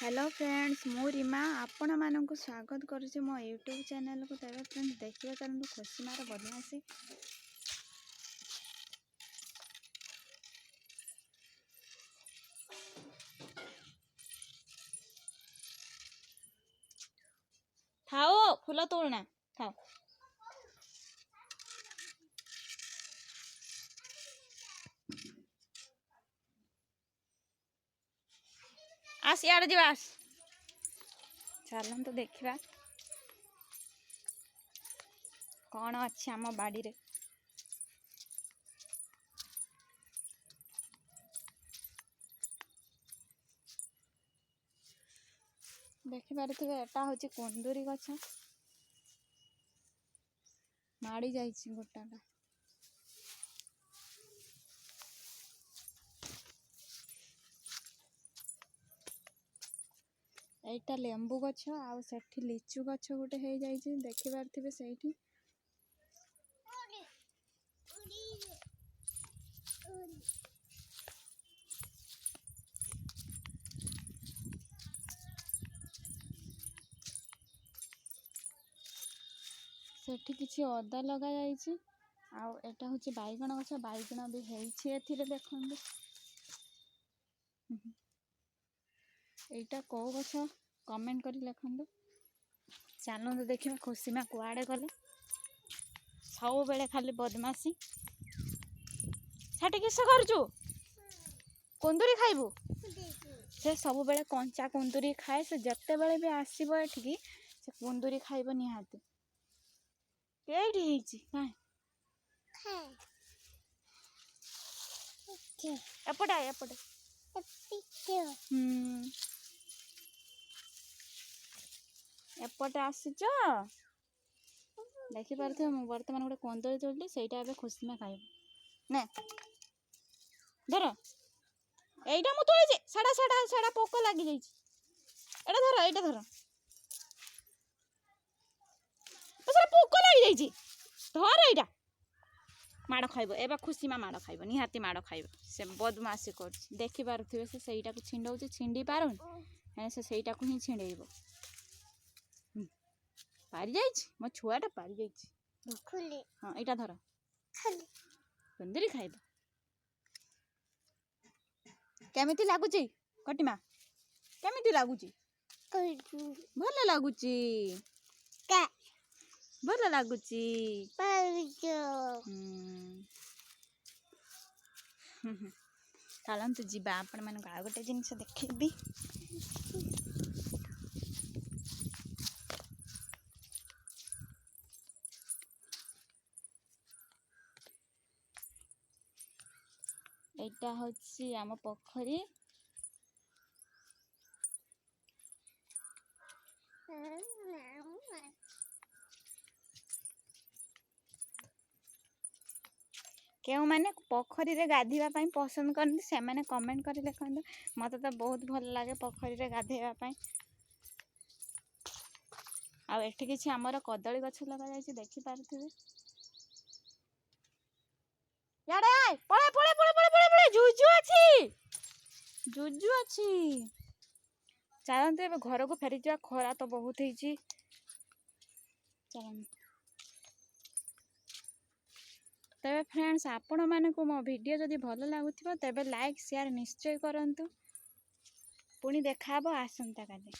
Hello friends, मु रीमा आपण मानक स्वागत करुच्ची मो यूट्यूब चैनल को। तेरे फ्रेंड्स देखिए चलते खुशी मार बदमाशी। खाओ फूल तोड़ना खाओ। आस यार जीवास चलन तो देखा कौन अच्छी आम बाड़ी रे। देखिपारे एटा हूँ कुंदुरी गछ माड़ी जा गोटाटा। एटा लेंबू गछ आउ सेठी लिचु गछ गोटे हो जाइए देखिपारे से। सेठी किसी अदा लगा जाइए आउ एटा हूँ बैगण गछ बैगण भी होइए देखो। एटा कौ गछ कमेंट कर लिखु। चलो तो देखिए खुशी माँ कुआड़े गले सब बेले खाली बदमाशी। किस करचु कुंदुरी खाइबू से सब बेले कंचा कुंदुरी खाए। से जत्ते बेले भी आसीबो एठिकी से कुंदुरी खाइबो निहाती। केठी हेची एपटे एपटे एपटे आसीच देखिपारे बर्तमान गोटे कंदरी तोड़ली से खुशी में खाइब ने धर। एटा मु तोड़ी साड़ा साड़ा साड़ा पोक लगी जाइए। एटा धर एटा धर पोक लगी जाइए धर एटा माड़ खाइब। एबा खुशी माँ माड़ खाइब निहाती माड़ खाइब। से बदमाशी कर देखिपारे से सहीटा को छिंडौचे छिंडी पारुन से सहीटा को ही छिंडेब पारि जाइए मो छुआटा पारि जाइए। हाँ एटा धर कुंदरी खाइब। केमिति लागुची कटिमा केमिति लागुची भल लागुची भल लागुची। चलतु जीवा आपण मानक आ गोटे जिनस देखी। एटा होची आम पोखरी क्यों माने पोखरी रे गाधीवा पाई पसंद करते से माने कमेंट कर लिखते। मत तो बहुत भल लगे पोखरी रे गाधेवा पाई। आ एठी किछि हमर कदली गछ लगा जाइछि देखि पारथिबे। याडे आय पळे पळे पळे पळे पळे पळे जुजु अछि। चलते ए घर को फेरी जा खरा तो बहुत ହେଇछि। चल तबे फ्रेंड्स आपण मानकु मो वीडियो जदि भल लागुथिबो तबे लाइक शेयर निश्चय करंतु। पुणी देखाबो आसंता काले।